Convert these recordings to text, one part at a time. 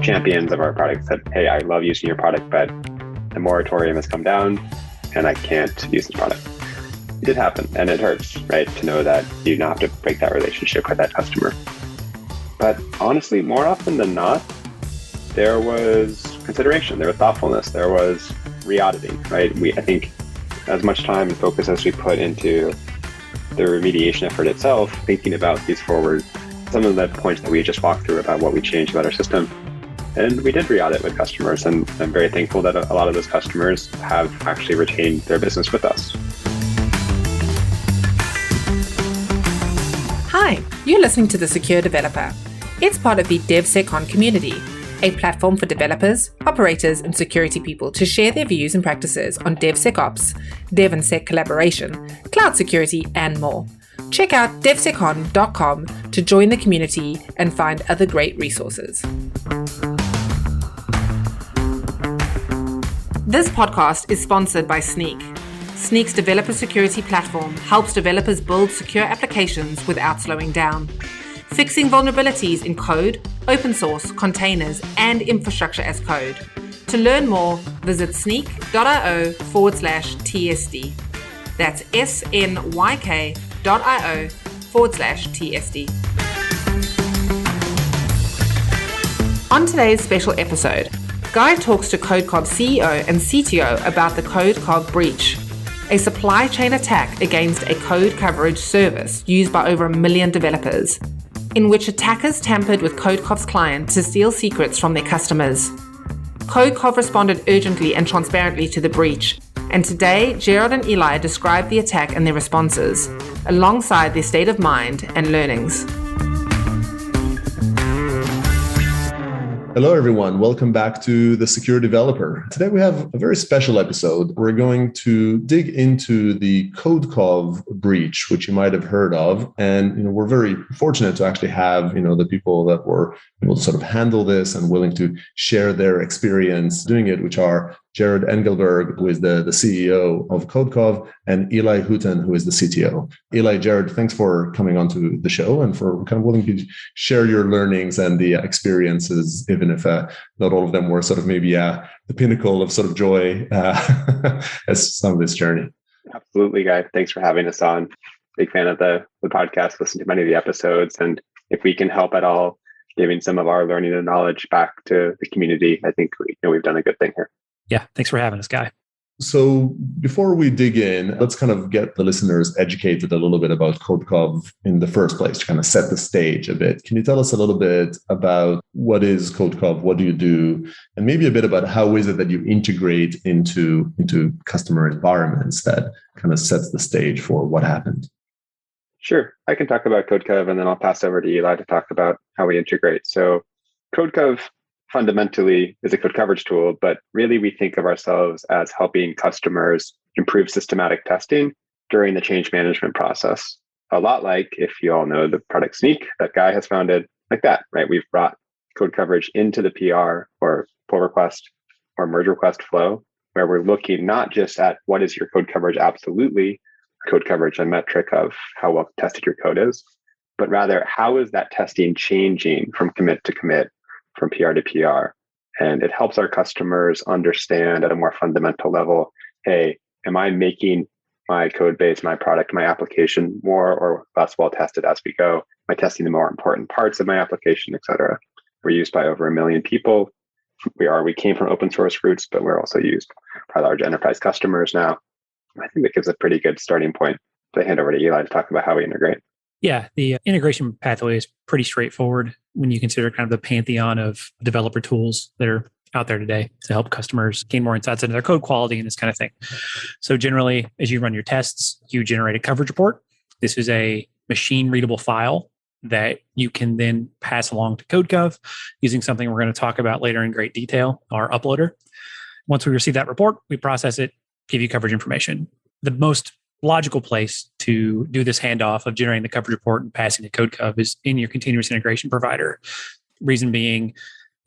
champions of our product said, hey, I love using your product, but the moratorium has come down and I can't use this product. It did happen, and it hurts, right? To know that you now have to break that relationship with that customer. But honestly, more often than not, there was consideration, there was thoughtfulness, there was re-auditing, right? I think as much time and focus as we put into the remediation effort itself, thinking about these forward, some of the points that we just walked through about what we changed about our system. And we did re-audit with customers, and I'm very thankful that a lot of those customers have actually retained their business with us. Hi, you're listening to The Secure Developer. It's part of the DevSecOn community, a platform for developers, operators, and security people to share their views and practices on DevSecOps, Dev and Sec collaboration, cloud security, and more. Check out devsecon.com to join the community and find other great resources. This podcast is sponsored by Snyk. Snyk's developer security platform helps developers build secure applications without slowing down, fixing vulnerabilities in code, open source, containers, and infrastructure as code. To learn more, visit snyk.io/TSD. That's SNYK.io/TSD. On today's special episode, Guy talks to CodeCov CEO and CTO about the CodeCov breach, a supply chain attack against a code coverage service used by over 1 million developers, in which attackers tampered with CodeCov's client to steal secrets from their customers. CodeCov responded urgently and transparently to the breach, and today Jerrod and Eli describe the attack and their responses, alongside their state of mind and learnings. Hello, everyone. Welcome back to The Secure Developer. Today, we have a very special episode. We're going to dig into the CodeCov breach, which you might have heard of. And we're very fortunate to actually have the people that were able to sort of handle this and willing to share their experience doing it, which are Jerrod Engelberg, who is the CEO of CodeCov, and Eli Hooten, who is the CTO. Eli, Jerrod, thanks for coming onto the show and for kind of willing to share your learnings and the experiences, even if not all of them were sort of maybe the pinnacle of sort of joy as some of this journey. Absolutely, Guy. Thanks for having us on. Big fan of the podcast, listen to many of the episodes. And if we can help at all, giving some of our learning and knowledge back to the community, I think we've done a good thing here. Yeah, thanks for having us, Guy. So before we dig in, let's kind of get the listeners educated a little bit about CodeCov in the first place to kind of set the stage a bit. Can you tell us a little bit about what is CodeCov? What do you do? And maybe a bit about how is it that you integrate into customer environments that kind of sets the stage for what happened? Sure. I can talk about CodeCov, and then I'll pass over to Eli to talk about how we integrate. So CodeCov fundamentally is a code coverage tool, but really we think of ourselves as helping customers improve systematic testing during the change management process. A lot like, if you all know the product Snyk that Guy has founded, like that, right? We've brought code coverage into the PR or pull request or merge request flow, where we're looking not just at what is your code coverage absolutely, code coverage, a metric of how well tested your code is, but rather how is that testing changing from commit to commit, from PR to PR. And it helps our customers understand at a more fundamental level, hey, am I making my code base, my product, my application more or less well tested as we go? Am I testing the more important parts of my application, et cetera? We're used by over 1 million people. We came from open source roots, but we're also used by large enterprise customers now. I think that gives a pretty good starting point to hand over to Eli to talk about how we integrate. Yeah, the integration pathway is pretty straightforward when you consider kind of the pantheon of developer tools that are out there today to help customers gain more insights into their code quality and this kind of thing. So generally, as you run your tests, you generate a coverage report. This is a machine readable file that you can then pass along to CodeCov using something we're going to talk about later in great detail, our uploader. Once we receive that report, we process it, give you coverage information. The most logical place to do this handoff of generating the coverage report and passing to CodeCov is in your continuous integration provider. Reason being,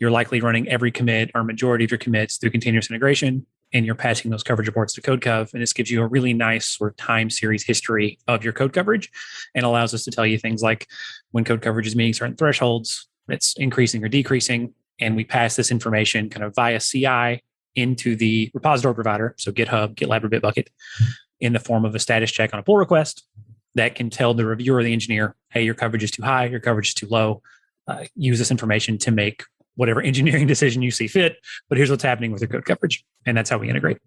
you're likely running every commit or majority of your commits through continuous integration, and you're passing those coverage reports to CodeCov. And this gives you a really nice sort of time series history of your code coverage and allows us to tell you things like when code coverage is meeting certain thresholds, it's increasing or decreasing, and we pass this information kind of via CI into the repository provider, so GitHub, GitLab, or Bitbucket, in the form of a status check on a pull request that can tell the reviewer or the engineer, hey, your coverage is too high, your coverage is too low. Use this information to make whatever engineering decision you see fit, but here's what's happening with your code coverage. And that's how we integrate.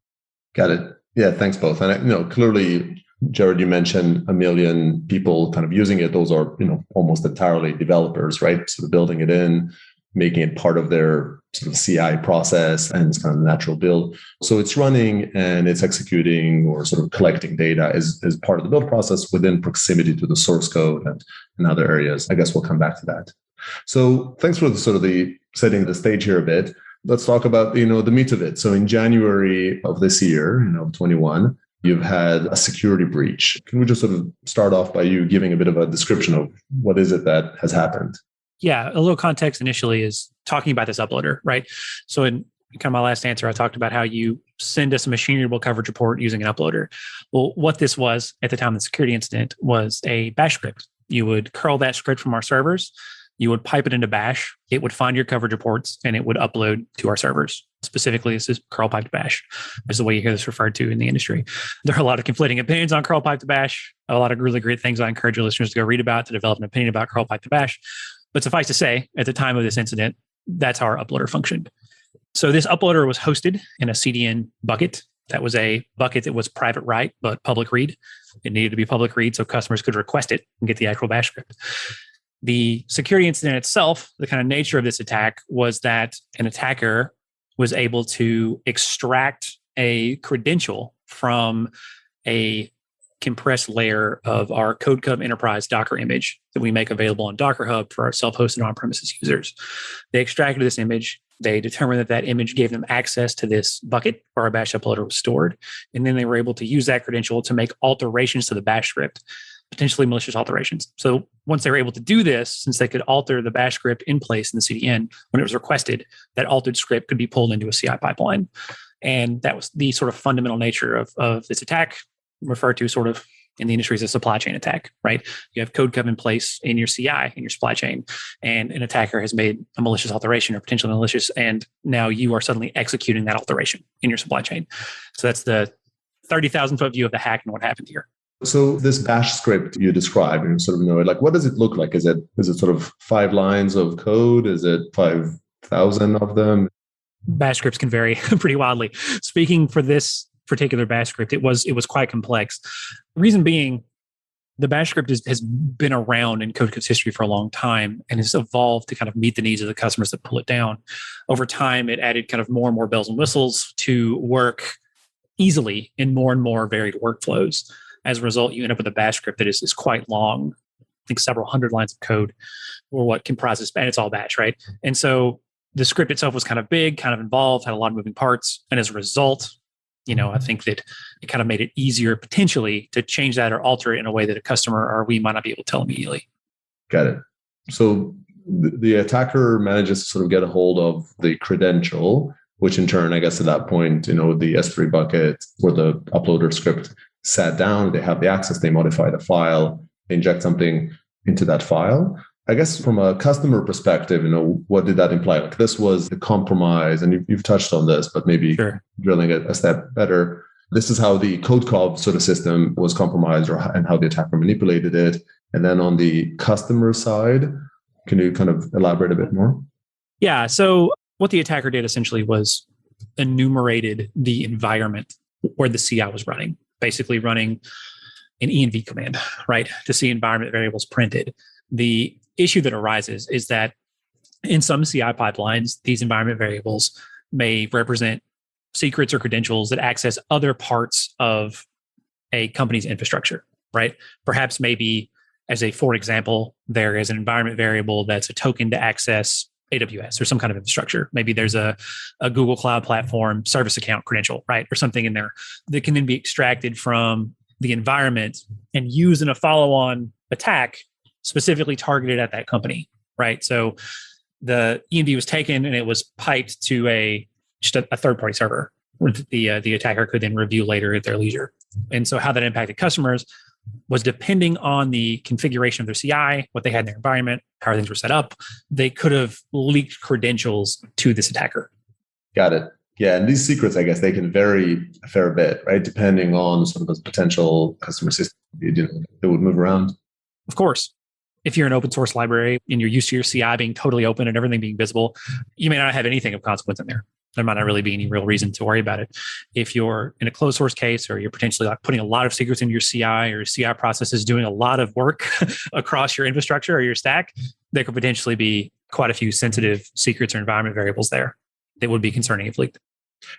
Got it. Yeah, thanks both. And clearly, Jerrod, you mentioned 1 million people kind of using it. Those are, almost entirely developers, right? Sort of building it in, making it part of their sort of CI process, and it's kind of a natural build. So it's running and it's executing or sort of collecting data as part of the build process within proximity to the source code and other areas. I guess we'll come back to that. So thanks for the setting the stage here a bit. Let's talk about, the meat of it. So in January of this year, 21, you've had a security breach. Can we just sort of start off by you giving a bit of a description of what is it that has happened? Yeah, a little context initially is talking about this uploader, right? So in kind of my last answer, I talked about how you send us a machine-readable coverage report using an uploader. Well, what this was at the time of the security incident was a bash script. You would curl that script from our servers. You would pipe it into bash. It would find your coverage reports and it would upload to our servers. Specifically, this is curl pipe to bash. This is the way you hear this referred to in the industry. There are a lot of conflicting opinions on curl pipe to bash. A lot of really great things I encourage your listeners to go read about to develop an opinion about curl pipe to bash. But suffice to say, at the time of this incident, that's how our uploader functioned. So this uploader was hosted in a CDN bucket. That was a bucket that was private write, but public read. It needed to be public read so customers could request it and get the actual bash script. The security incident itself, the kind of nature of this attack was that an attacker was able to extract a credential from a compressed layer of our CodeCov Enterprise Docker image that we make available on Docker Hub for our self-hosted on-premises users. They extracted this image. They determined that that image gave them access to this bucket where our bash uploader was stored. And then they were able to use that credential to make alterations to the bash script, potentially malicious alterations. So once they were able to do this, since they could alter the bash script in place in the CDN, when it was requested, that altered script could be pulled into a CI pipeline. And that was the sort of fundamental nature of this attack, referred to sort of in the industry as a supply chain attack, right? You have CodeCov in place in your CI, in your supply chain, and an attacker has made a malicious alteration or potentially malicious, and now you are suddenly executing that alteration in your supply chain. So that's the 30,000 foot view of the hack and what happened here. So this bash script you described, and sort of like, what does it look like? Is it sort of 5 lines of code? Is it 5,000 of them? Bash scripts can vary pretty wildly. Speaking for this particular bash script, it was quite complex. Reason being, the bash script has been around in CodeCov's history for a long time and has evolved to kind of meet the needs of the customers that pull it down. Over time, it added kind of more and more bells and whistles to work easily in more and more varied workflows. As a result, you end up with a bash script that is quite long. I think several hundred lines of code or what comprises, and it's all bash, right? And so the script itself was kind of big, kind of involved, had a lot of moving parts. And as a result, I think that it kind of made it easier potentially to change that or alter it in a way that a customer or we might not be able to tell immediately. Got it. So the attacker manages to sort of get a hold of the credential, which in turn, I guess at that point, the S3 bucket where the uploader script sat down, they have the access, they modify the file, they inject something into that file. I guess from a customer perspective, what did that imply? Like this was the compromise, and you've touched on this, but maybe drilling it a step better. This is how the CodeCov sort of system was compromised and how the attacker manipulated it. And then on the customer side, can you kind of elaborate a bit more? Yeah. So what the attacker did essentially was enumerated the environment where the CI was running, basically running an env command, right, to see environment variables printed. The issue that arises is that in some CI pipelines, these environment variables may represent secrets or credentials that access other parts of a company's infrastructure, right? Perhaps maybe for example, there is an environment variable that's a token to access AWS or some kind of infrastructure. Maybe there's a Google Cloud Platform service account credential, right? Or something in there that can then be extracted from the environment and used in a follow-on attack specifically targeted at that company, right? So the ENV was taken and it was piped to just a third-party server where the attacker could then review later at their leisure. And so how that impacted customers, was depending on the configuration of their CI, what they had in their environment, how things were set up, they could have leaked credentials to this attacker. Got it. Yeah, and these secrets, I guess, they can vary a fair bit, right? Depending on sort of the potential customer system that would move around. Of course, if you're an open source library and you're used to your CI being totally open and everything being visible, you may not have anything of consequence in there. There might not really be any real reason to worry about it. If you're in a closed source case, or you're potentially like putting a lot of secrets into your CI, or your CI process is doing a lot of work across your infrastructure or your stack, there could potentially be quite a few sensitive secrets or environment variables there that would be concerning if leaked.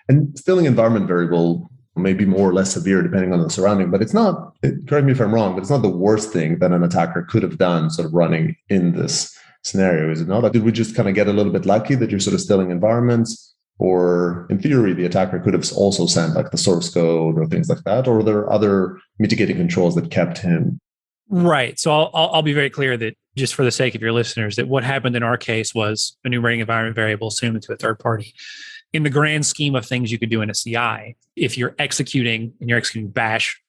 And stealing environment variable may be more or less severe depending on the surrounding, but it's not, correct me if I'm wrong, but it's not the worst thing that an attacker could have done sort of running in this scenario, is it not? Did we just kind of get a little bit lucky that you're sort of stealing environments? Or in theory, the attacker could have also sent like the source code or things like that, or there are other mitigating controls that kept him. Right. So I'll be very clear that, just for the sake of your listeners, that what happened in our case was enumerating environment variable assumed to a third party. In the grand scheme of things you could do in a CI, if you're executing bash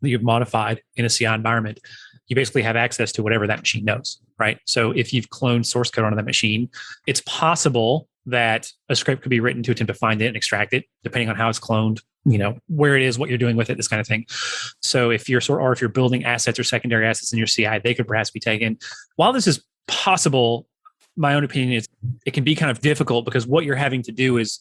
that you've modified in a CI environment, you basically have access to whatever that machine knows, right? So if you've cloned source code onto that machine, it's possible that a script could be written to attempt to find it and extract it, depending on how it's cloned, where it is, what you're doing with it, this kind of thing. So if you're building assets or secondary assets in your CI, they could perhaps be taken. While this is possible, my own opinion is it can be kind of difficult, because what you're having to do is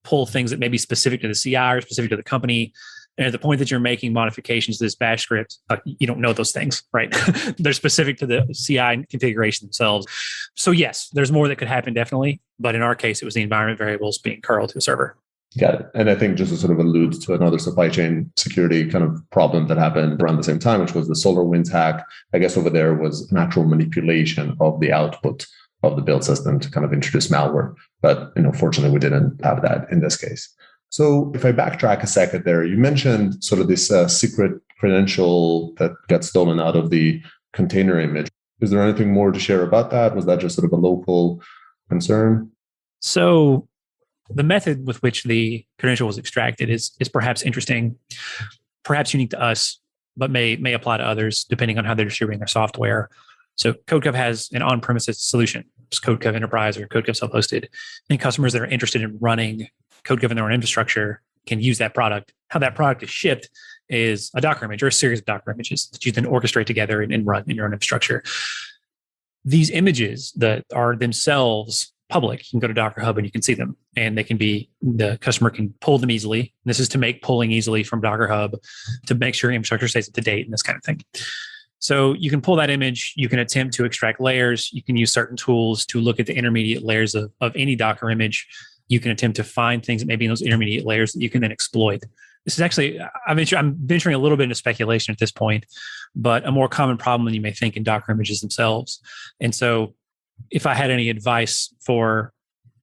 pull things that may be specific to the CI or specific to the company. And at the point that you're making modifications to this bash script, you don't know those things, right? They're specific to the CI configuration themselves. So yes, there's more that could happen, definitely. But in our case, it was the environment variables being curled to a server. Got it. And I think just to sort of allude to another supply chain security kind of problem that happened around the same time, which was the SolarWinds hack. I guess over there was an actual manipulation of the output of the build system to kind of introduce malware. But fortunately, we didn't have that in this case. So if I backtrack a second there, you mentioned sort of this secret credential that got stolen out of the container image. Is there anything more to share about that? Was that just sort of a local concern? So the method with which the credential was extracted is perhaps interesting, perhaps unique to us, but may apply to others depending on how they're distributing their software. So CodeCov has an on-premises solution. It's CodeCov Enterprise or CodeCov Self-Hosted. And customers that are interested in running CodeCov in their own infrastructure can use that product. How that product is shipped is a Docker image or a series of Docker images that you then orchestrate together and run in your own infrastructure. These images that are themselves public, you can go to Docker Hub and you can see them, and the customer can pull them easily. And this is to make pulling easily from Docker Hub to make sure your infrastructure stays up to date and this kind of thing. So you can pull that image, you can attempt to extract layers, you can use certain tools to look at the intermediate layers of any Docker image. You can attempt to find things that may be in those intermediate layers that you can then exploit. This is actually, I'm venturing a little bit into speculation at this point, but a more common problem than you may think in Docker images themselves. And so if I had any advice for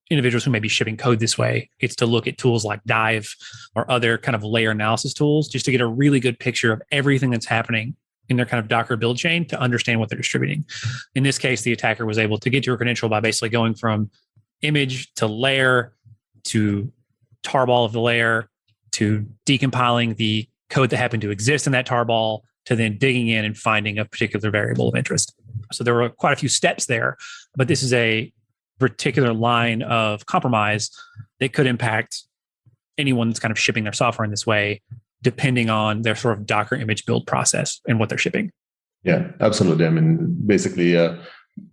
individuals who may be shipping code this way, it's to look at tools like Dive or other kind of layer analysis tools, just to get a really good picture of everything that's happening in their kind of Docker build chain to understand what they're distributing. In this case, the attacker was able to get your credential by basically going from image to layer to tarball of the layer to decompiling the code that happened to exist in that tarball to then digging in and finding a particular variable of interest. So there were quite a few steps there, but this is a particular line of compromise that could impact anyone that's kind of shipping their software in this way, depending on their sort of Docker image build process and what they're shipping. Yeah, absolutely. I mean, basically,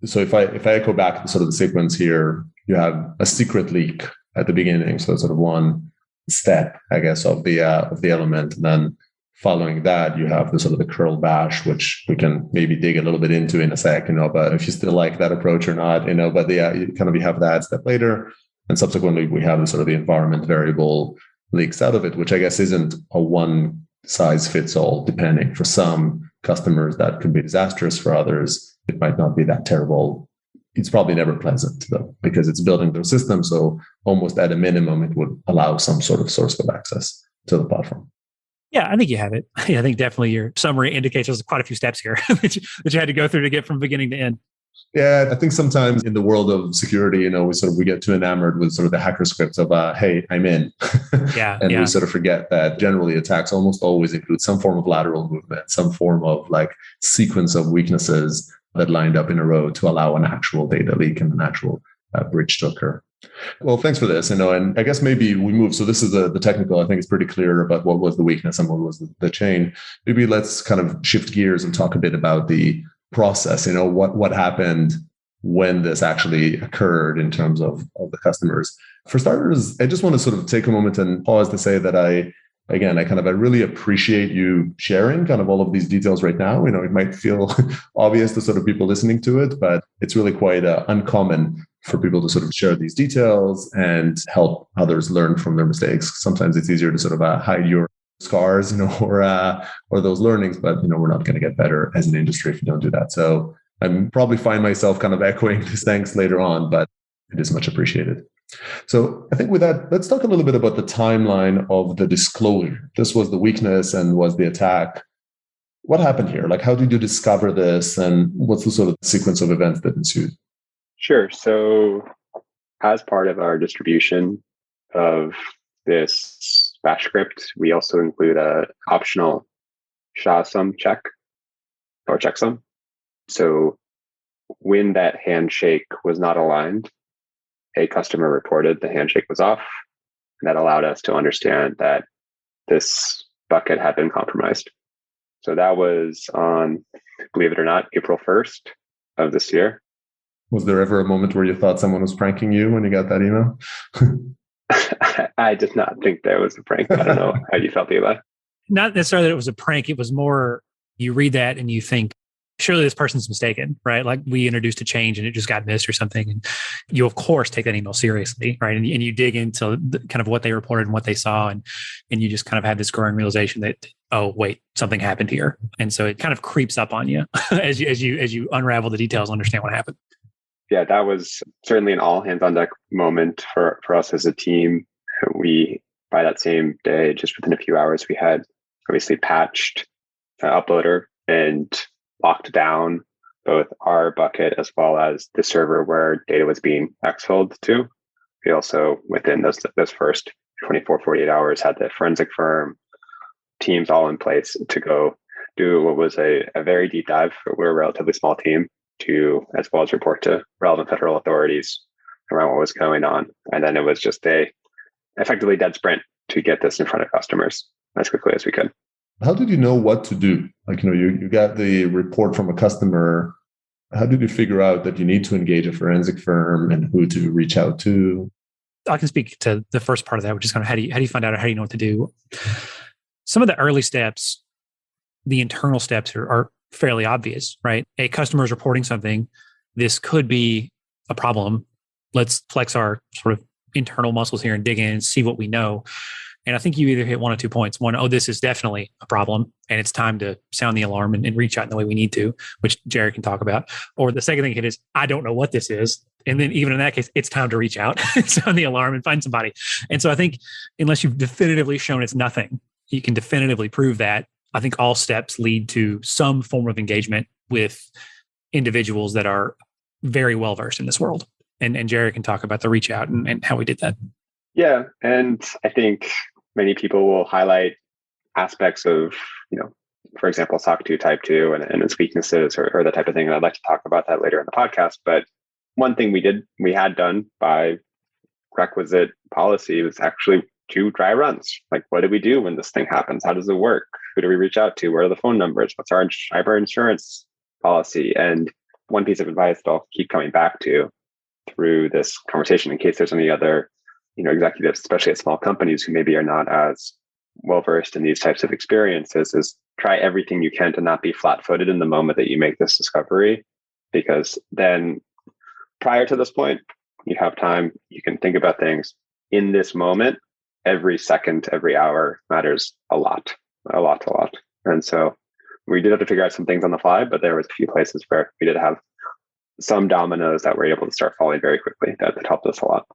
so if I echo back to sort of the sequence here, you have a secret leak at the beginning. So sort of one step, I guess, of the element. And then following that, you have the sort of the curl bash, which we can maybe dig a little bit into in a sec, but if you still like that approach or not, but you have that step later. And subsequently, we have the sort of the environment variable leaks out of it, which I guess isn't a one size fits all, depending. For some customers, that could be disastrous. For others, it might not be that terrible. It's probably never pleasant, though, because it's building their system. So almost at a minimum, it would allow some sort of source code access to the platform. Yeah, I think you have it. I think definitely your summary indicates there's quite a few steps here that you had to go through to get from beginning to end. Yeah, I think sometimes in the world of security, we get too enamored with sort of the hacker scripts of, hey, I'm in. And we sort of forget that generally attacks almost always include some form of lateral movement, some form of like sequence of weaknesses that lined up in a row to allow an actual data leak and an actual breach to occur. Well, thanks for this. And I guess maybe we move. So this is the technical. I think it's pretty clear about what was the weakness and what was the chain. Maybe let's kind of shift gears and talk a bit about the process. What happened when this actually occurred in terms of the customers. For starters, I just want to sort of take a moment and pause to say that I really appreciate you sharing kind of all of these details right now. It might feel obvious to sort of people listening to it, but it's really quite uncommon for people to sort of share these details and help others learn from their mistakes. Sometimes it's easier to sort of hide your scars, or those learnings, but we're not going to get better as an industry if you don't do that. So I probably find myself kind of echoing this thanks later on, but it is much appreciated. So I think with that, let's talk a little bit about the timeline of the disclosure. This was the weakness and was the attack. What happened here? Like, how did you discover this, and what's the sort of sequence of events that ensued? Sure. So as part of our distribution of this bash script, we also include an optional SHA-SUM check or checksum. So when that handshake was not aligned, a customer reported the handshake was off. And that allowed us to understand that this bucket had been compromised. So that was on, believe it or not, April 1st of this year. Was there ever a moment where you thought someone was pranking you when you got that email? I did not think there was a prank. I don't know how you felt, Eli. Not necessarily that it was a prank. It was more, you read that and you think, surely this person's mistaken, right? Like we introduced a change and it just got missed or something. And you, of course, take that email seriously, right? And you dig into kind of what they reported and what they saw. And you just kind of had this growing realization that, oh, wait, something happened here. And so it kind of creeps up on you as you unravel the details and understand what happened. Yeah, that was certainly an all hands on deck moment for us as a team. We, by that same day, just within a few hours, we had obviously patched Uploader and locked down both our bucket as well as the server where data was being exfilled to. We also, within those first 24, 48 hours, had the forensic firm teams all in place to go do what was a very deep dive. We're a relatively small team, to as well as report to relevant federal authorities around what was going on. And then it was just a effectively dead sprint to get this in front of customers as quickly as we could. How did you know what to do? Like, you got the report from a customer. How did you figure out that you need to engage a forensic firm and who to reach out to? I can speak to the first part of that, which is kind of how do you find out, or how do you know what to do? Some of the early steps, the internal steps are fairly obvious, right? A customer is reporting something. This could be a problem. Let's flex our sort of internal muscles here and dig in and see what we know. And I think you either hit one of 2 points. One, oh, this is definitely a problem and it's time to sound the alarm and reach out in the way we need to, which Jerrod can talk about. Or the second thing hit is, I don't know what this is. And then even in that case, it's time to reach out and sound the alarm and find somebody. And so I think unless you've definitively shown it's nothing, you can definitively prove that. I think all steps lead to some form of engagement with individuals that are very well versed in this world. And Jerrod can talk about the reach out and how we did that. Yeah. And I think many people will highlight aspects of, for example, SOC 2 Type 2 and its weaknesses or that type of thing. And I'd like to talk about that later in the podcast. But one thing we had done by requisite policy was actually 2 dry runs. Like, what do we do when this thing happens? How does it work? Who do we reach out to? Where are the phone numbers? What's our cyber insurance policy? And one piece of advice that I'll keep coming back to through this conversation, in case there's any other, executives, especially at small companies who maybe are not as well versed in these types of experiences, is try everything you can to not be flat-footed in the moment that you make this discovery, because then prior to this point, you have time, you can think about things. In this moment, every second, every hour matters a lot. And so we did have to figure out some things on the fly, but there was a few places where we did have some dominoes that were able to start falling very quickly. That helped us a lot.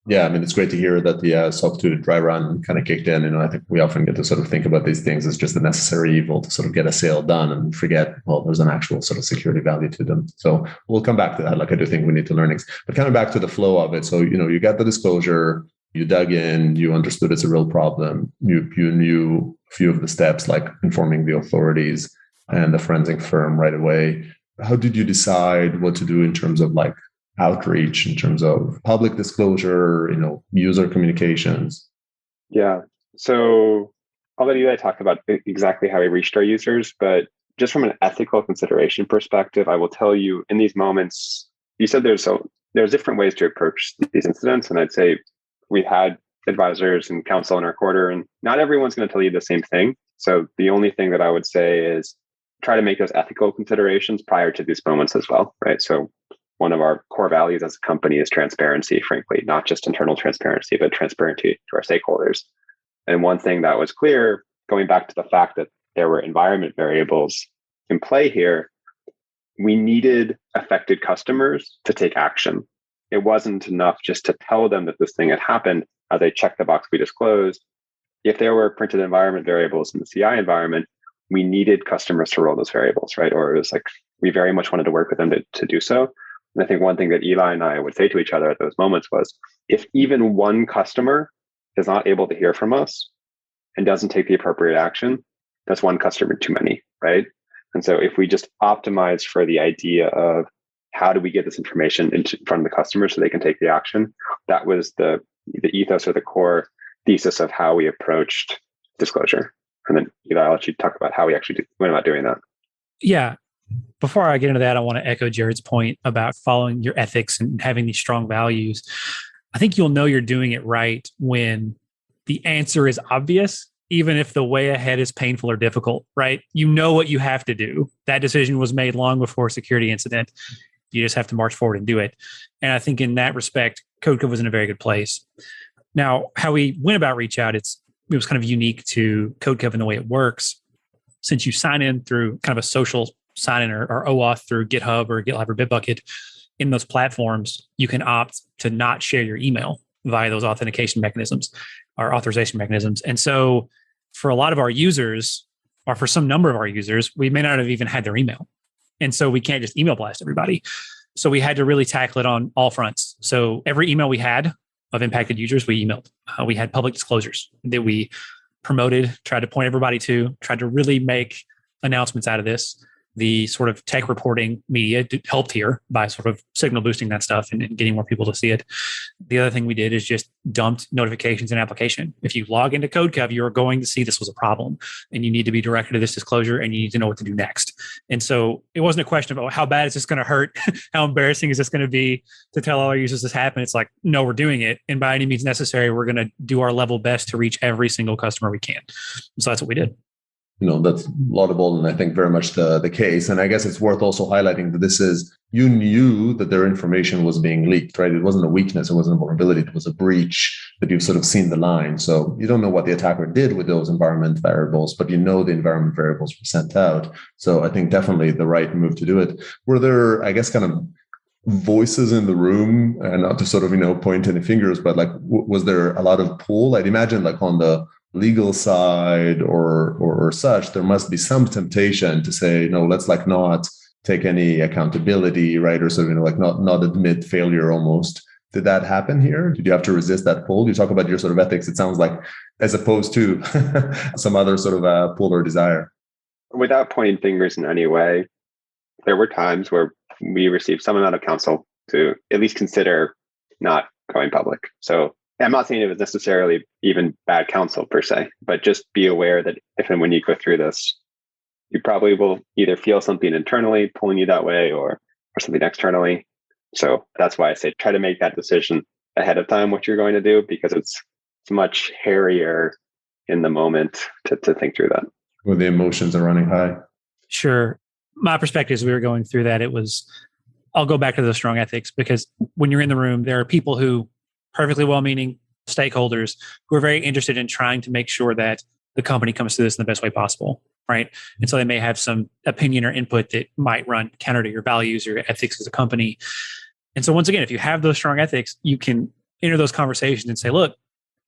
Yeah, I mean, it's great to hear that the soft-tooted dry run kind of kicked in. I think we often get to sort of think about these things as just a necessary evil to sort of get a sale done and forget, well, there's an actual sort of security value to them. So we'll come back to that. Like, I do think we need to learnings. But coming back to the flow of it. So, you got the disclosure, you dug in, you understood it's a real problem. You knew a few of the steps, like informing the authorities and the forensic firm right away. How did you decide what to do in terms of like outreach, in terms of public disclosure, user communications? Yeah. So I'll let Eli talk about exactly how we reached our users, but just from an ethical consideration perspective, I will tell you in these moments, you said there's different ways to approach these incidents. And I'd say we've had advisors and counsel in our quarter, and not everyone's going to tell you the same thing. So the only thing that I would say is try to make those ethical considerations prior to these moments as well, right? So one of our core values as a company is transparency, frankly, not just internal transparency, but transparency to our stakeholders. And one thing that was clear, going back to the fact that there were environment variables in play here, we needed affected customers to take action. It wasn't enough just to tell them that this thing had happened as they checked the box we disclosed. If there were printed environment variables in the CI environment, we needed customers to roll those variables, right? Or it was like, we very much wanted to work with them to do so. And I think one thing that Eli and I would say to each other at those moments was, if even one customer is not able to hear from us and doesn't take the appropriate action, that's one customer too many, right? And so if we just optimize for the idea of how do we get this information in front of the customer so they can take the action, that was the ethos or the core thesis of how we approached disclosure. And then Eli, I'll let you talk about how we actually went about doing that. Yeah. Before I get into that, I want to echo Jerrod's point about following your ethics and having these strong values. I think you'll know you're doing it right when the answer is obvious, even if the way ahead is painful or difficult, right? You know what you have to do. That decision was made long before a security incident. You just have to march forward and do it. And I think in that respect, CodeCov was in a very good place. Now, how we went about reach out, it was kind of unique to CodeCov in the way it works. Since you sign in through kind of a social sign-in or OAuth through GitHub or GitLab or Bitbucket, in those platforms, you can opt to not share your email via those authentication mechanisms or authorization mechanisms. And so for a lot of our users, or for some number of our users, we may not have even had their email. And so we can't just email blast everybody. So we had to really tackle it on all fronts. So every email we had of impacted users, we emailed. We had public disclosures that we promoted, tried to point everybody to, tried to really make announcements out of this. The sort of tech reporting media helped here by sort of signal boosting that stuff and getting more people to see it. The other thing we did is just dumped notifications in application. If you log into CodeCov, you're going to see this was a problem and you need to be directed to this disclosure and you need to know what to do next. And so it wasn't a question about how bad is this going to hurt? How embarrassing is this going to be to tell all our users this happened? It's like, no, we're doing it. And by any means necessary, we're going to do our level best to reach every single customer we can. So that's what we did. That's laudable and I think very much the case. And I guess it's worth also highlighting that you knew that their information was being leaked, right? It wasn't a weakness, it wasn't a vulnerability, it was a breach that you've sort of seen the line. So you don't know what the attacker did with those environment variables, but you know the environment variables were sent out. So I think definitely the right move to do it. Were there, I guess, kind of voices in the room, and not to sort of, point any fingers, but like, was there a lot of pull? I'd imagine like on the legal side or such, there must be some temptation to say, no, let's like not take any accountability, right? Or sort of, like not admit failure almost. Did that happen here? Did you have to resist that pull? You talk about your sort of ethics, it sounds like, as opposed to some other sort of pull or desire. Without pointing fingers in any way, there were times where we received some amount of counsel to at least consider not going public. So I'm not saying it was necessarily even bad counsel per se, but just be aware that if and when you go through this, you probably will either feel something internally pulling you that way or something externally. So that's why I say try to make that decision ahead of time, what you're going to do, because it's much hairier in the moment to think through that. When the emotions are running high. Sure. My perspective as we were going through that, I'll go back to the strong ethics, because when you're in the room, there are people who perfectly well-meaning stakeholders who are very interested in trying to make sure that the company comes through this in the best way possible, right? And so they may have some opinion or input that might run counter to your values or your ethics as a company. And so once again, if you have those strong ethics, you can enter those conversations and say, look,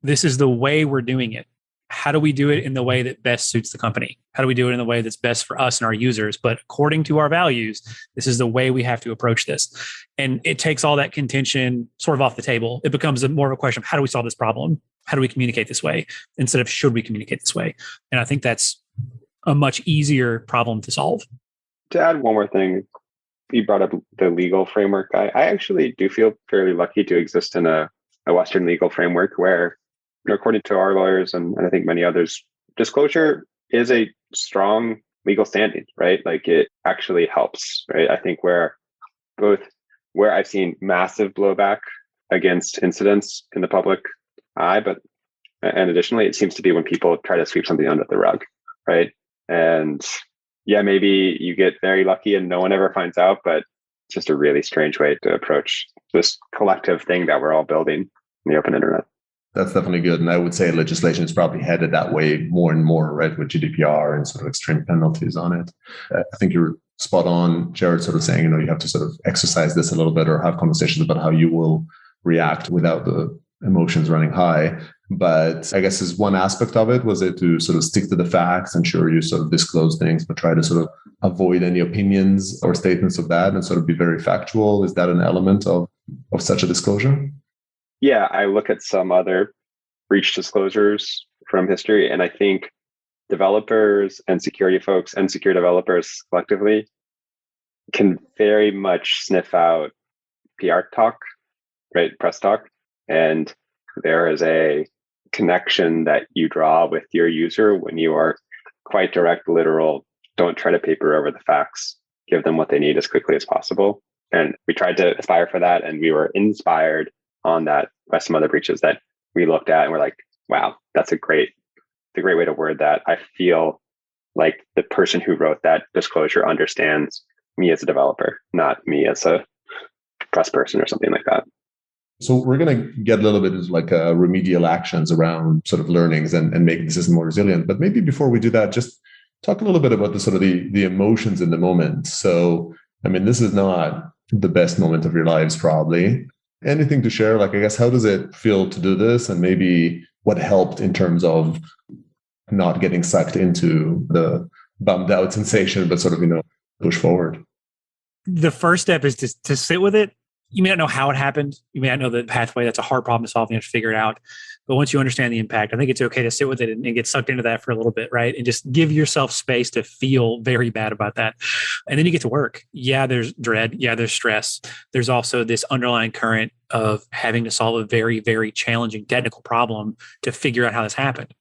this is the way we're doing it. How do we do it in the way that best suits the company? How do we do it in the way that's best for us and our users? But according to our values, this is the way we have to approach this. And it takes all that contention sort of off the table. It becomes more of a question of how do we solve this problem? How do we communicate this way instead of should we communicate this way? And I think that's a much easier problem to solve. To add one more thing, you brought up the legal framework. I actually do feel fairly lucky to exist in a Western legal framework where, according to our lawyers and I think many others, disclosure is a strong legal standing, right? Like it actually helps, right? I think where I've seen massive blowback against incidents in the public eye, and additionally, it seems to be when people try to sweep something under the rug, right? And yeah, maybe you get very lucky and no one ever finds out, but it's just a really strange way to approach this collective thing that we're all building in the open internet. That's definitely good. And I would say legislation is probably headed that way more and more, right? With GDPR and sort of extreme penalties on it. I think you're spot on, Jerrod, sort of saying, you have to sort of exercise this a little bit or have conversations about how you will react without the emotions running high. But I guess as one aspect of it, was it to sort of stick to the facts, ensure you sort of disclose things, but try to sort of avoid any opinions or statements of that and sort of be very factual? Is that an element of such a disclosure? Yeah, I look at some other breach disclosures from history, and I think developers and security folks and secure developers collectively can very much sniff out PR talk, right? Press talk. And there is a connection that you draw with your user when you are quite direct, literal, don't try to paper over the facts, give them what they need as quickly as possible. And we tried to aspire for that, and we were inspired on that by some other breaches that we looked at and we're like, wow, that's a great way to word that. I feel like the person who wrote that disclosure understands me as a developer, not me as a press person or something like that. So we're going to get a little bit into like remedial actions around sort of learnings and making the system more resilient. But maybe before we do that, just talk a little bit about the sort of the emotions in the moment. So, I mean, this is not the best moment of your lives, probably. Anything to share? Like, I guess, how does it feel to do this? And maybe what helped in terms of not getting sucked into the bummed out sensation, but sort of, push forward? The first step is to sit with it. You may not know how it happened. You may not know the pathway. That's a hard problem to solve. You have to figure it out. But once you understand the impact, I think it's okay to sit with it and get sucked into that for a little bit, right? And just give yourself space to feel very bad about that. And then you get to work. Yeah, there's dread. Yeah, there's stress. There's also this underlying current of having to solve a very, very challenging technical problem to figure out how this happened.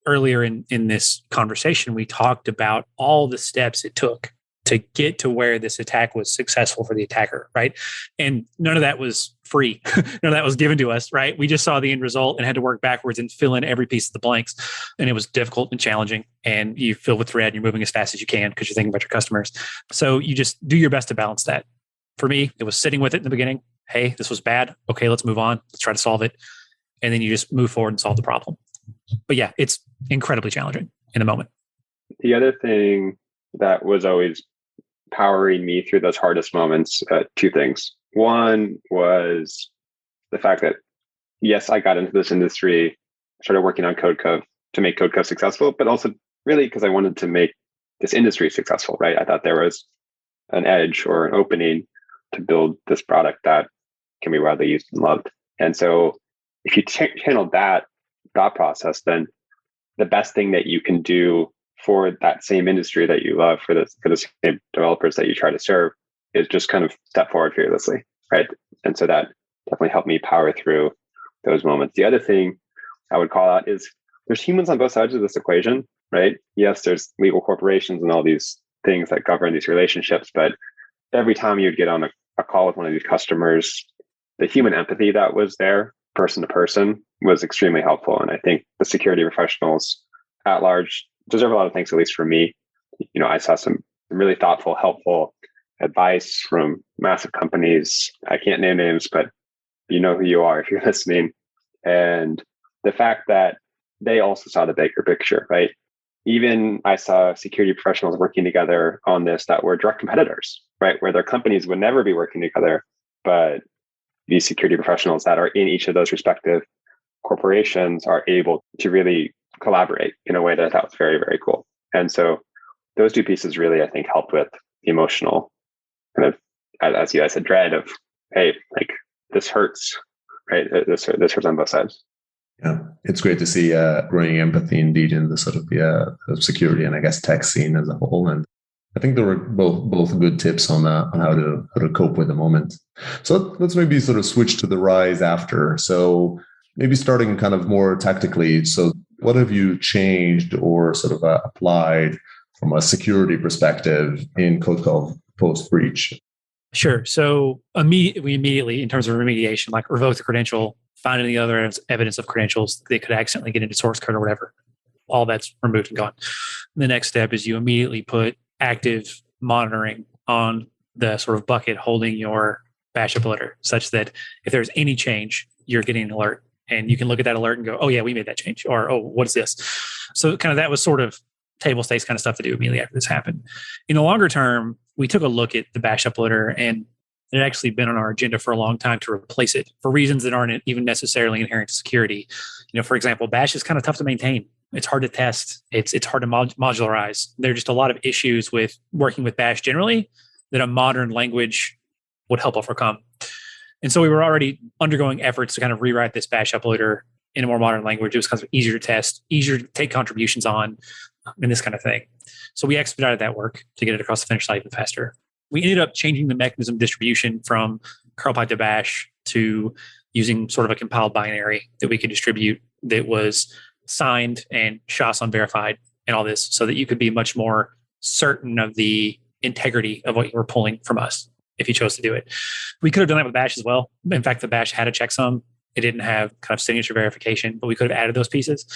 Earlier in this conversation, we talked about all the steps it took to get to where this attack was successful for the attacker, right? And none of that was free. None of that was given to us, right? We just saw the end result and had to work backwards and fill in every piece of the blanks. And it was difficult and challenging. And you fill with thread, and you're moving as fast as you can because you're thinking about your customers. So you just do your best to balance that. For me, it was sitting with it in the beginning. Hey, this was bad. Okay, let's move on. Let's try to solve it. And then you just move forward and solve the problem. But yeah, it's incredibly challenging in the moment. The other thing that was always powering me through those hardest moments, two things. One was the fact that, yes, I got into this industry, started working on CodeCov to make CodeCov successful, but also really because I wanted to make this industry successful, right? I thought there was an edge or an opening to build this product that can be widely used and loved. And so if you channel that thought process, then the best thing that you can do for that same industry that you love, for the same developers that you try to serve, is just kind of step forward fearlessly, right? And so that definitely helped me power through those moments. The other thing I would call out is there's humans on both sides of this equation, right? Yes, there's legal corporations and all these things that govern these relationships, but every time you'd get on a call with one of these customers, the human empathy that was there, person to person, was extremely helpful. And I think the security professionals at large deserve a lot of thanks, at least for me. I saw some really thoughtful, helpful advice from massive companies. I can't name names, but you know who you are if you're listening. And the fact that they also saw the bigger picture, right? Even I saw security professionals working together on this that were direct competitors, right? Where their companies would never be working together, but these security professionals that are in each of those respective corporations are able to really collaborate in a way that was very, very cool. And so those two pieces really, I think, help with the emotional kind of, as you guys said, dread of, hey, like this hurts, right? This hurts on both sides. Yeah, it's great to see growing empathy indeed in the sort of the security and I guess tech scene as a whole. And I think there were both good tips on how to cope with the moment. So let's maybe sort of switch to the rise after. So maybe starting kind of more tactically. So what have you changed or sort of applied from a security perspective in CodeCov post breach? Sure. So we immediately, in terms of remediation, like revoke the credential, find any other evidence of credentials they could accidentally get into source code or whatever. All that's removed and gone. The next step is you immediately put active monitoring on the sort of bucket holding your bash uploader, such that if there's any change, you're getting an alert. And you can look at that alert and go, oh yeah, we made that change. Or, oh, what is this? So kind of that was sort of table stakes kind of stuff to do immediately after this happened. In the longer term, we took a look at the bash uploader, and it had actually been on our agenda for a long time to replace it for reasons that aren't even necessarily inherent to security. For example, bash is kind of tough to maintain. It's hard to test. It's hard to modularize. There are just a lot of issues with working with bash generally that a modern language would help overcome. And so we were already undergoing efforts to kind of rewrite this bash uploader in a more modern language. It was kind of easier to test, easier to take contributions on, and this kind of thing. So we expedited that work to get it across the finish line even faster. We ended up changing the mechanism of distribution from curl pipe to bash to using sort of a compiled binary that we could distribute that was signed and SHA-SON verified and all this, so that you could be much more certain of the integrity of what you were pulling from us if you chose to do it. We could have done that with bash as well. In fact, the bash had a checksum. It didn't have kind of signature verification, but we could have added those pieces.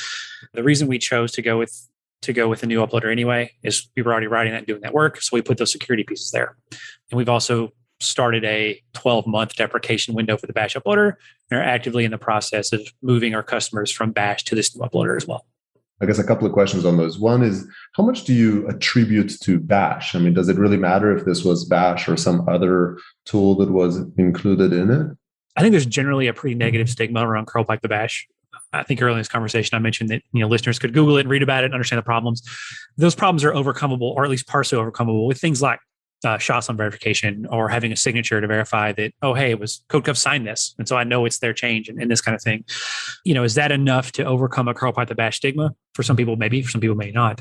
The reason we chose to go with a new uploader anyway is we were already writing that and doing that work. So we put those security pieces there. And we've also started a 12-month deprecation window for the bash uploader and are actively in the process of moving our customers from bash to this new uploader as well. I guess a couple of questions on those. One is, how much do you attribute to bash? I mean, does it really matter if this was bash or some other tool that was included in it? I think there's generally a pretty negative stigma around curl pipe to bash. I think earlier in this conversation, I mentioned that listeners could Google it and read about it and understand the problems. Those problems are overcomable, or at least partially overcomable, with things like SHA-SON verification or having a signature to verify that, oh, hey, it was CodeCov signed this, and so I know it's their change and this kind of thing. Is that enough to overcome a curl pipe to bash stigma? For some people, maybe. For some people, may not.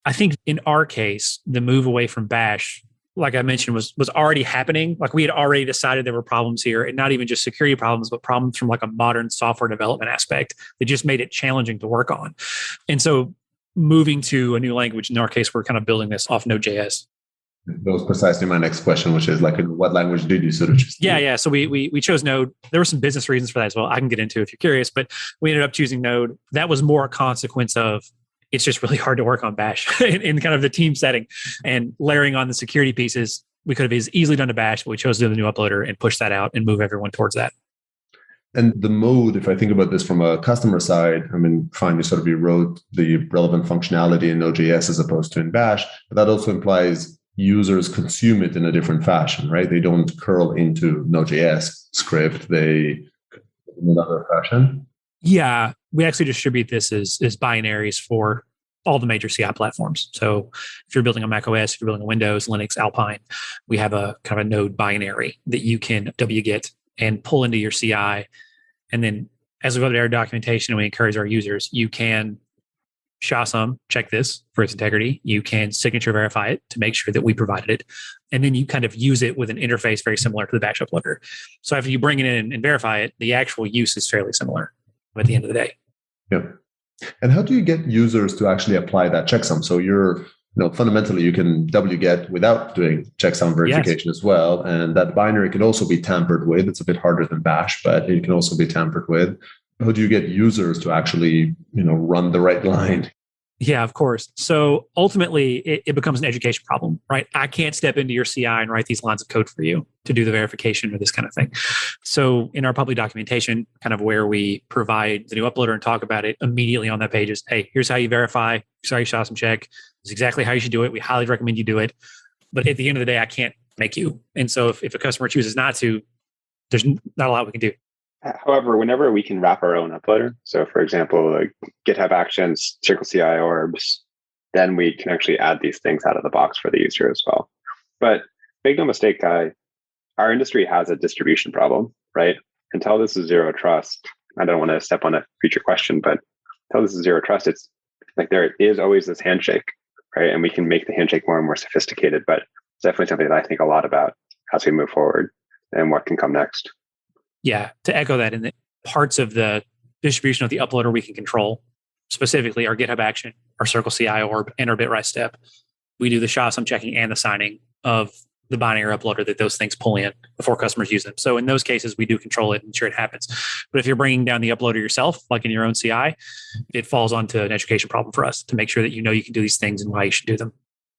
I think in our case, the move away from bash, like I mentioned, was already happening. Like we had already decided there were problems here, and not even just security problems, but problems from like a modern software development aspect that just made it challenging to work on. And so moving to a new language, in our case, we're kind of building this off Node.js. That was precisely my next question, which is like, what language did you sort of choose? Yeah. So we chose Node. There were some business reasons for that as well. I can get into if you're curious, but we ended up choosing Node. That was more a consequence of it's just really hard to work on bash in kind of the team setting, and layering on the security pieces. We could have easily done to bash, but we chose to do the new uploader and push that out and move everyone towards that. And the mode, if I think about this from a customer side, I mean, fine, you sort of rewrote the relevant functionality in Node.js as opposed to in bash, but that also implies users consume it in a different fashion, right? They don't curl into Node.js script, they in another fashion. Yeah, we actually distribute this as binaries for all the major CI platforms. So if you're building a Mac OS, if you're building a Windows, Linux, Alpine, we have a kind of a Node binary that you can wget and pull into your CI. And then as we go to our documentation and we encourage our users, you can SHA-SON check this for its integrity. You can signature verify it to make sure that we provided it. And then you kind of use it with an interface very similar to the bash uploader. So after you bring it in and verify it, the actual use is fairly similar at the end of the day. Yeah. And how do you get users to actually apply that checksum? So you're, fundamentally, you can wget without doing checksum verification as well. And that binary can also be tampered with. It's a bit harder than bash, but it can also be tampered with. How do you get users to actually, run the right line? Yeah, of course. So ultimately, it becomes an education problem, right? I can't step into your CI and write these lines of code for you to do the verification or this kind of thing. So in our public documentation, kind of where we provide the new uploader and talk about it immediately on that page is, hey, here's how you verify. Here's how you SHA-SON check. This is exactly how you should do it. We highly recommend you do it. But at the end of the day, I can't make you. And so if a customer chooses not to, there's not a lot we can do. However, whenever we can wrap our own uploader, so for example, like GitHub Actions, Circle CI orbs, then we can actually add these things out of the box for the user as well. But make no mistake, Guy, our industry has a distribution problem, right? Until this is zero trust, I don't want to step on a future question, but until this is zero trust, it's like there is always this handshake, right? And we can make the handshake more and more sophisticated, but it's definitely something that I think a lot about as we move forward and what can come next. Yeah, to echo that, in the parts of the distribution of the uploader we can control, specifically our GitHub action, our Circle CI orb, and our Bitrise step, we do the SHA-SUM checking and the signing of the binary uploader that those things pull in before customers use them. So in those cases, we do control it and ensure it happens. But if you're bringing down the uploader yourself, like in your own CI, it falls onto an education problem for us to make sure that you know you can do these things and why you should do them.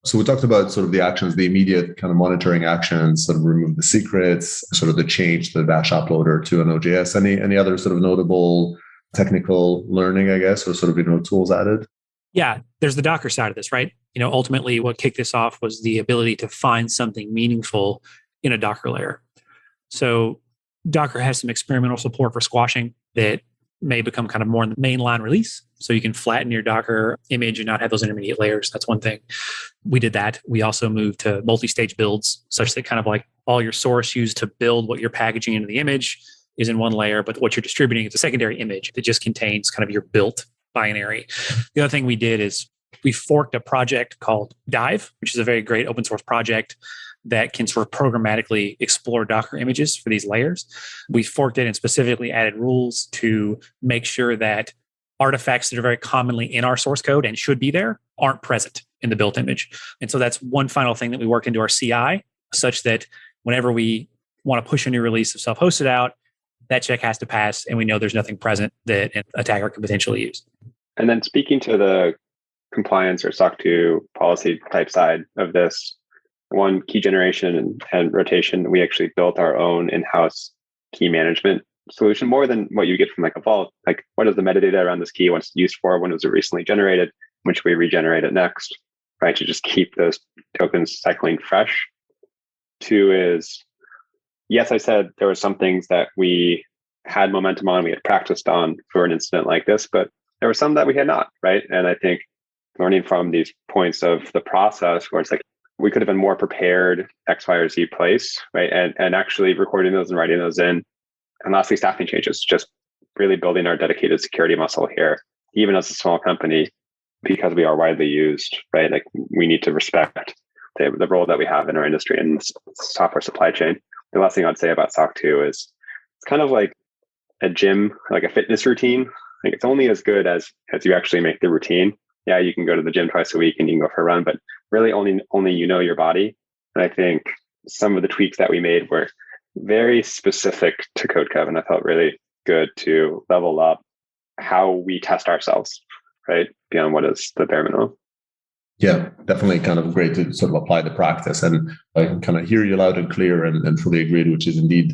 So we talked about sort of the actions, the immediate kind of monitoring actions, sort of remove the secrets, sort of the change the bash uploader to an OJS. Any other sort of notable technical learning, I guess, or sort of, tools added? Yeah, there's the Docker side of this, right? Ultimately what kicked this off was the ability to find something meaningful in a Docker layer. So Docker has some experimental support for squashing that may become kind of more in the mainline release. So you can flatten your Docker image and not have those intermediate layers. That's one thing. We did that. We also moved to multi-stage builds, such that kind of like all your source used to build what you're packaging into the image is in one layer, but what you're distributing is a secondary image that just contains kind of your built binary. The other thing we did is we forked a project called Dive, which is a very great open source project that can sort of programmatically explore Docker images for these layers. We forked it and specifically added rules to make sure that artifacts that are very commonly in our source code and should be there aren't present in the built image. And so that's one final thing that we worked into our CI, such that whenever we want to push a new release of self-hosted out, that check has to pass and we know there's nothing present that an attacker can potentially use. And then speaking to the compliance or SOC 2 policy type side of this, one, key generation and rotation, we actually built our own in-house key management solution, more than what you get from like a vault. Like, what is the metadata around this key? What's it used for? When was it recently generated? When should we regenerate it next? Right, to just keep those tokens cycling fresh. Two is, yes, I said there were some things that we had momentum on, we had practiced on for an incident like this, but there were some that we had not, right? And I think learning from these points of the process where it's like, we could have been more prepared X, Y, or Z place, right? And actually recording those and writing those in. And lastly, staffing changes, just really building our dedicated security muscle here, even as a small company, because we are widely used, right? Like, we need to respect the role that we have in our industry and software supply chain. The last thing I'd say about SOC 2 is it's kind of like a gym, like a fitness routine. Like, it's only as good as you actually make the routine. Yeah, you can go to the gym twice a week and you can go for a run, but really only you know your body. And I think some of the tweaks that we made were very specific to CodeCov, and I felt really good to level up how we test ourselves, right? Beyond what is the bare minimum. Yeah, definitely kind of great to sort of apply the practice. And I can kind of hear you loud and clear and fully agreed, which is indeed,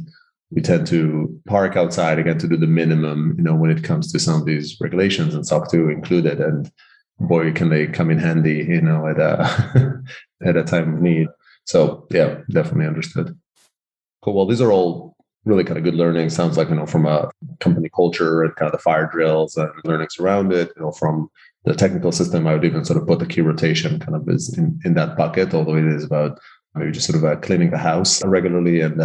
we tend to park outside again to do the minimum, when it comes to some of these regulations, and SOC 2 included. And boy, can they come in handy, at a time of need. So yeah, definitely understood. Cool. Well, these are all really kind of good learning. Sounds like, from a company culture and kind of the fire drills and learnings around it, from the technical system. I would even sort of put the key rotation kind of is in that bucket, although it is about maybe just sort of cleaning the house regularly. And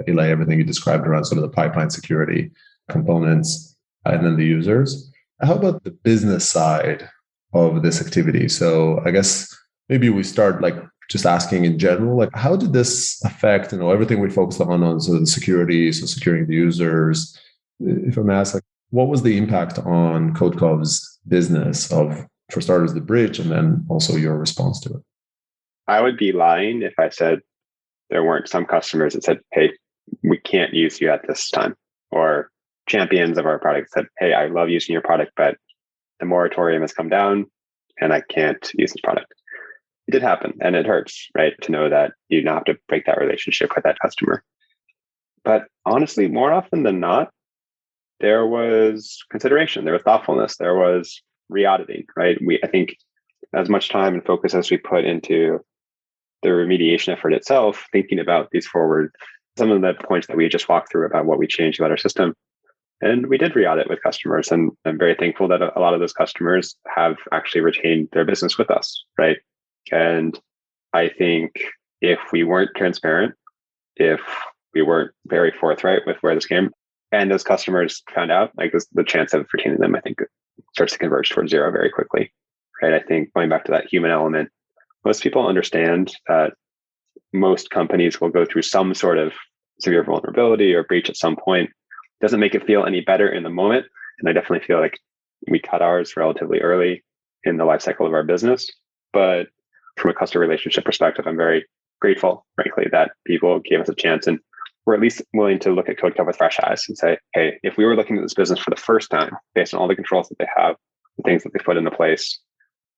Eli, everything you described around sort of the pipeline security components and then the users. How about the business side of this activity? So I guess maybe we start like just asking in general, like, how did this affect, everything we focused on sort of the security, so securing the users? If I'm asked, like, what was the impact on CodeCov's business of, for starters, the bridge, and then also your response to it? I would be lying if I said there weren't some customers that said, hey, we can't use you at this time. Or champions of our product said, hey, I love using your product, but the moratorium has come down and I can't use this product. It did happen, and it hurts, right? To know that you now have to break that relationship with that customer. But honestly, more often than not, there was consideration, there was thoughtfulness, there was re-auditing, right? I think as much time and focus as we put into the remediation effort itself, thinking about these forward some of the points that we just walked through about what we changed about our system. And we did re-audit with customers. And I'm very thankful that a lot of those customers have actually retained their business with us, right? And I think if we weren't transparent, if we weren't very forthright with where this came, and those customers found out, like the chance of retaining them, I think starts to converge towards zero very quickly, right? I think going back to that human element, most people understand that most companies will go through some sort of severe vulnerability or breach at some point. Doesn't make it feel any better in the moment. And I definitely feel like we cut ours relatively early in the life cycle of our business. But from a customer relationship perspective, I'm very grateful, frankly, that people gave us a chance and were at least willing to look at CodeCov with fresh eyes and say, hey, if we were looking at this business for the first time, based on all the controls that they have, the things that they put into place,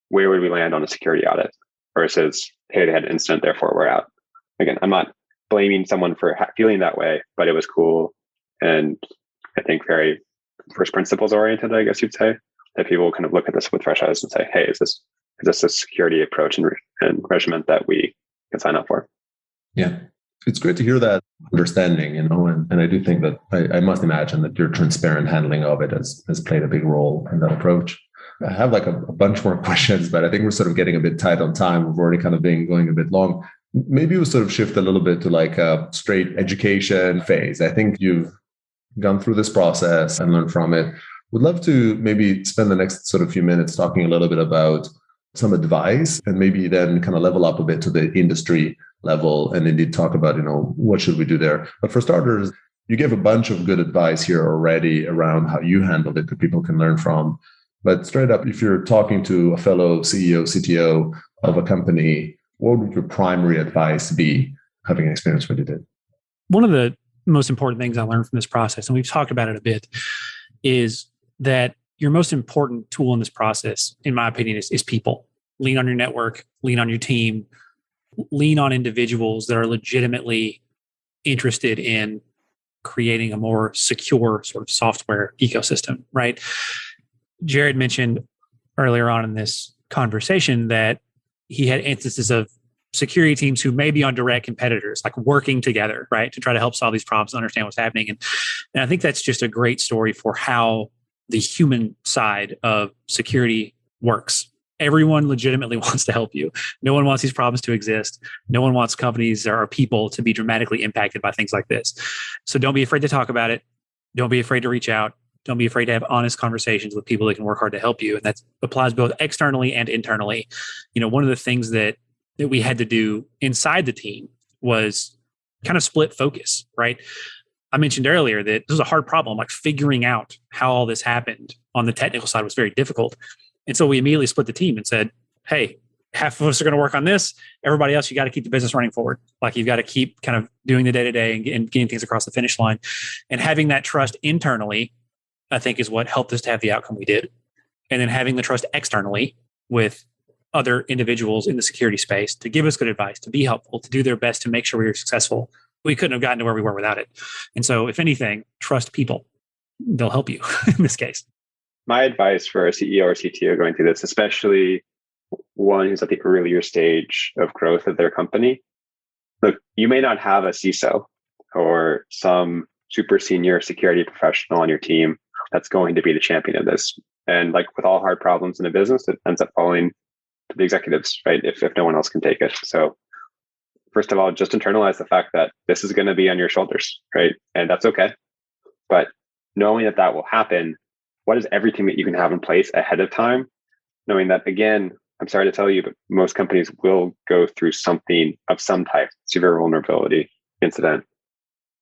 where would we land on a security audit versus, hey, they had an incident, therefore we're out. Again, I'm not blaming someone for feeling that way, but it was cool. And I think very first principles oriented, I guess you'd say, that people kind of look at this with fresh eyes and say, hey, is this a security approach and regimen that we can sign up for? Yeah. It's great to hear that understanding, and I do think that I must imagine that your transparent handling of it has played a big role in that approach. I have like a bunch more questions, but I think we're sort of getting a bit tight on time. We've already kind of been going a bit long. Maybe we'll sort of shift a little bit to like a straight education phase. I think you've gone through this process and learned from it. Would love to maybe spend the next sort of few minutes talking a little bit about some advice and maybe then kind of level up a bit to the industry level and indeed talk about, what should we do there? But for starters, you gave a bunch of good advice here already around how you handled it that people can learn from. But straight up, if you're talking to a fellow CEO, CTO of a company, what would your primary advice be, having experience what you did? One of the most important things I learned from this process, and we've talked about it a bit, is that your most important tool in this process, in my opinion, is people. Lean on your network, lean on your team, lean on individuals that are legitimately interested in creating a more secure sort of software ecosystem, right? Jerrod mentioned earlier on in this conversation that he had instances of security teams who may be on direct competitors, like working together, right, to try to help solve these problems and understand what's happening. And I think that's just a great story for how the human side of security works. Everyone legitimately wants to help you. No one wants these problems to exist. No one wants companies or people to be dramatically impacted by things like this. So don't be afraid to talk about it. Don't be afraid to reach out. Don't be afraid to have honest conversations with people that can work hard to help you. And that applies both externally and internally. One of the things that we had to do inside the team was kind of split focus, right? I mentioned earlier that this was a hard problem, like figuring out how all this happened on the technical side was very difficult. And so we immediately split the team and said, hey, half of us are going to work on this. Everybody else, you got to keep the business running forward. Like you've got to keep kind of doing the day-to-day and getting things across the finish line. And having that trust internally, I think, is what helped us to have the outcome we did. And then having the trust externally with other individuals in the security space to give us good advice, to be helpful, to do their best to make sure we were successful. We couldn't have gotten to where we were without it. And so if anything, trust people. They'll help you in this case. My advice for a CEO or CTO going through this, especially one who's at the earlier stage of growth of their company, look, you may not have a CISO or some super senior security professional on your team that's going to be the champion of this. And like with all hard problems in a business, it ends up falling to the executives, right? If no one else can take it. So first of all, just internalize the fact that this is going to be on your shoulders, right? And that's okay. But knowing that will happen, what is everything that you can have in place ahead of time? Knowing that, again, I'm sorry to tell you, but most companies will go through something of some type, severe vulnerability incident.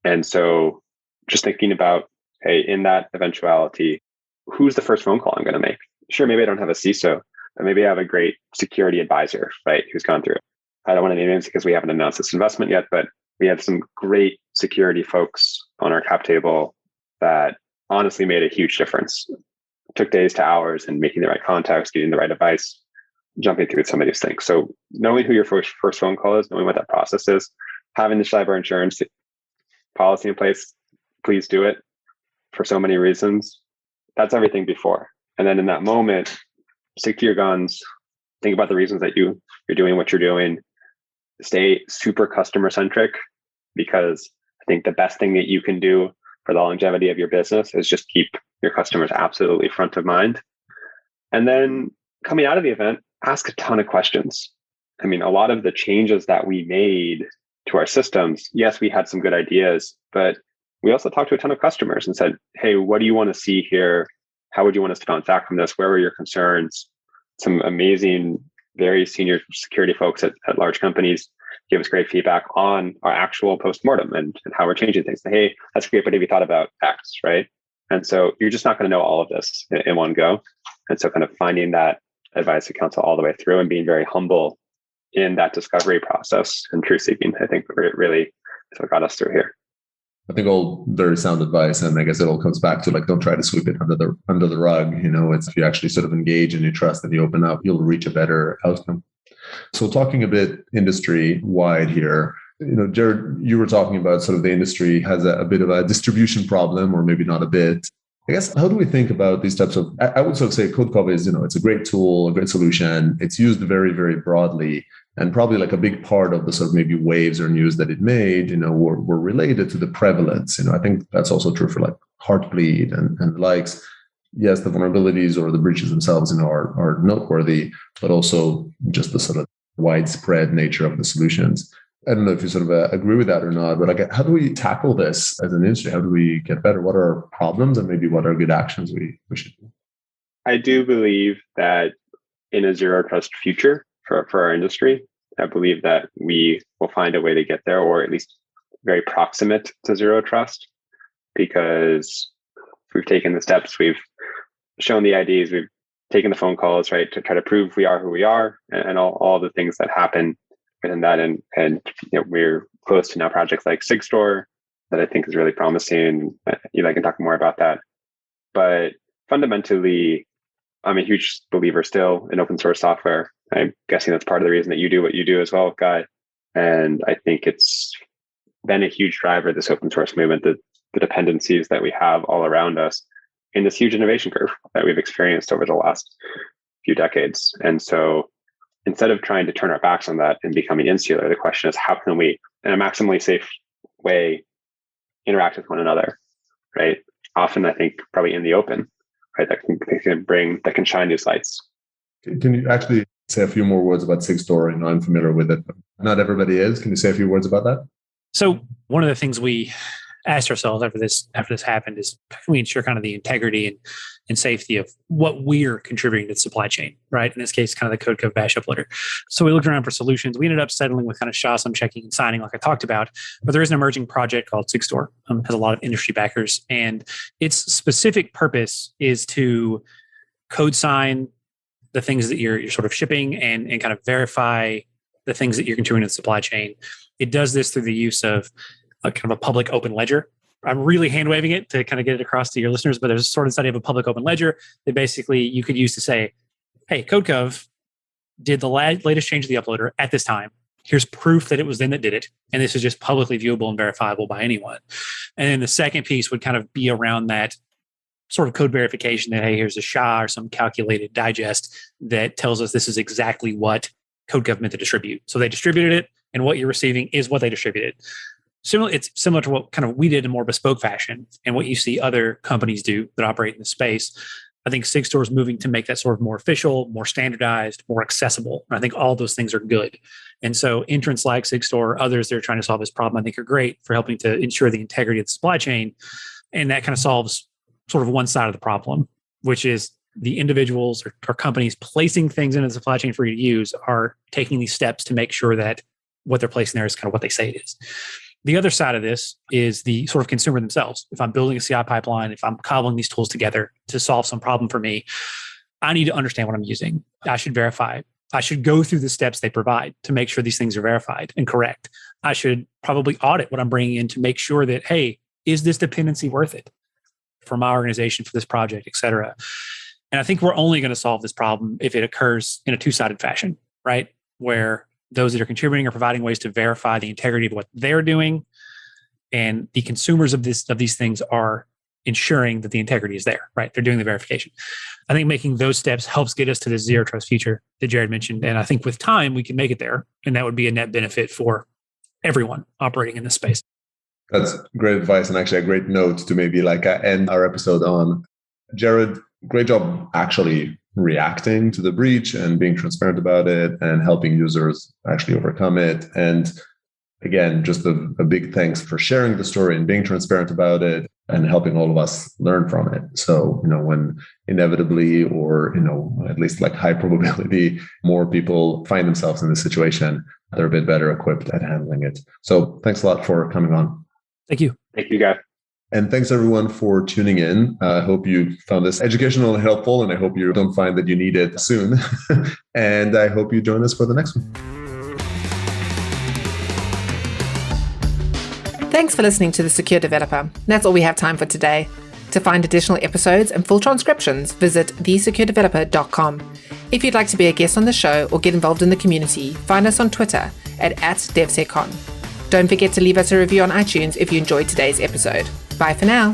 And so just thinking about, hey, in that eventuality, who's the first phone call I'm going to make? Sure, maybe I don't have a CISO, but maybe I have a great security advisor, right, who's gone through it. I don't want to name names because we haven't announced this investment yet, but we have some great security folks on our cap table that honestly made a huge difference. It took days to hours and making the right contacts, getting the right advice, jumping through some of these things. So knowing who your first phone call is, knowing what that process is, having the cyber insurance policy in place, please do it for so many reasons. That's everything before. And then in that moment, stick to your guns, think about the reasons that you're doing what you're doing, stay super customer centric, because think the best thing that you can do for the longevity of your business is just keep your customers absolutely front of mind. And then coming out of the event, ask a ton of questions. I mean, a lot of the changes that we made to our systems, yes, we had some good ideas, but we also talked to a ton of customers and said, hey, what do you want to see here? How would you want us to bounce back from this? Where were your concerns? Some amazing, very senior security folks at large companies give us great feedback on our actual postmortem and how we're changing things. Hey, that's great, but have you thought about X, right? And so you're just not going to know all of this in one go. And so kind of finding that advice and counsel all the way through and being very humble in that discovery process and truth seeking, I think really is what got us through here. I think all very sound advice, and I guess it all comes back to don't try to sweep it under the rug. It's if you actually sort of engage and you trust and you open up, you'll reach a better outcome. So talking a bit industry wide here, Jerrod, you were talking about sort of the industry has a bit of a distribution problem, or maybe not a bit. I guess, how do we think about these types of, I would sort of say CodeCov is, it's a great tool, a great solution. It's used very, very broadly. And probably a big part of the sort of maybe waves or news that it made, were related to the prevalence. I think that's also true for Heartbleed and the likes. Yes, the vulnerabilities or the breaches themselves, are noteworthy, but also just the sort of widespread nature of the solutions. I don't know if you sort of agree with that or not, but how do we tackle this as an industry? How do we get better? What are our problems and maybe what are good actions we should do? I do believe that in a zero trust future for our industry, I believe that we will find a way to get there, or at least very proximate to zero trust, because we've taken the steps, we've shown the IDs, we've taken the phone calls, right, to try to prove we are who we are, and all the things that happen within that. And we're close to now projects like SigStore that I think is really promising. Eli can talk more about that. But fundamentally, I'm a huge believer still in open source software. I'm guessing that's part of the reason that you do what you do as well, Guy. And I think it's been a huge driver, this open source movement, the dependencies that we have all around us in this huge innovation curve that we've experienced over the last few decades. And so instead of trying to turn our backs on that and becoming insular, the question is, how can we, in a maximally safe way, interact with one another, right? Often, I think, probably in the open, right? That can shine these lights. Can you actually say a few more words about SigStore? I'm familiar with it, but not everybody is. Can you say a few words about that? So one of the things we asked ourselves after this happened is, how can we ensure kind of the integrity and safety of what we're contributing to the supply chain, right? In this case, kind of the CodeCov bash uploader. So we looked around for solutions. We ended up settling with kind of SHA-SUM checking and signing, like I talked about. But there is an emerging project called SigStore. Has a lot of industry backers, and its specific purpose is to code sign the things that you're sort of shipping and kind of verify the things that you're contributing to the supply chain. It does this through the use of a kind of a public open ledger. I'm really hand waving it to kind of get it across to your listeners, but there's a sort of study of a public open ledger that basically you could use to say, hey, CodeCov did the latest change to the uploader at this time. Here's proof that it was them that did it. And this is just publicly viewable and verifiable by anyone. And then the second piece would kind of be around that sort of code verification that, hey, here's a SHA or some calculated digest that tells us this is exactly what CodeCov meant to distribute. So they distributed it, and what you're receiving is what they distributed. It's similar to what kind of we did in more bespoke fashion and what you see other companies do that operate in the space. I think SigStore is moving to make that sort of more official, more standardized, more accessible. And I think all those things are good. And so entrants like SigStore, others that are trying to solve this problem, I think are great for helping to ensure the integrity of the supply chain. And that kind of solves sort of one side of the problem, which is the individuals or companies placing things into the supply chain for you to use are taking these steps to make sure that what they're placing there is kind of what they say it is. The other side of this is the sort of consumer themselves. If I'm building a CI pipeline, if I'm cobbling these tools together to solve some problem for me, I need to understand what I'm using. I should verify. I should go through the steps they provide to make sure these things are verified and correct. I should probably audit what I'm bringing in to make sure that, hey, is this dependency worth it for my organization, for this project, et cetera? And I think we're only going to solve this problem if it occurs in a two-sided fashion, right? Where those that are contributing are providing ways to verify the integrity of what they're doing, and the consumers of these things are ensuring that the integrity is there, right? They're doing the verification. I think making those steps helps get us to the zero trust future that Jerrod mentioned. And I think with time, we can make it there. And that would be a net benefit for everyone operating in this space. That's great advice, and actually a great note to maybe end our episode on. Jerrod, great job actually reacting to the breach and being transparent about it and helping users actually overcome it. And again, just a big thanks for sharing the story and being transparent about it and helping all of us learn from it. So, when inevitably or, at least high probability, more people find themselves in this situation, they're a bit better equipped at handling it. So thanks a lot for coming on. Thank you. Thank you, guys. And thanks everyone for tuning in. I hope you found this educational and helpful, and I hope you don't find that you need it soon. And I hope you join us for the next one. Thanks for listening to The Secure Developer. That's all we have time for today. To find additional episodes and full transcriptions, visit thesecuredeveloper.com. If you'd like to be a guest on the show or get involved in the community, find us on Twitter at @DevSecCon. Don't forget to leave us a review on iTunes if you enjoyed today's episode. Bye for now.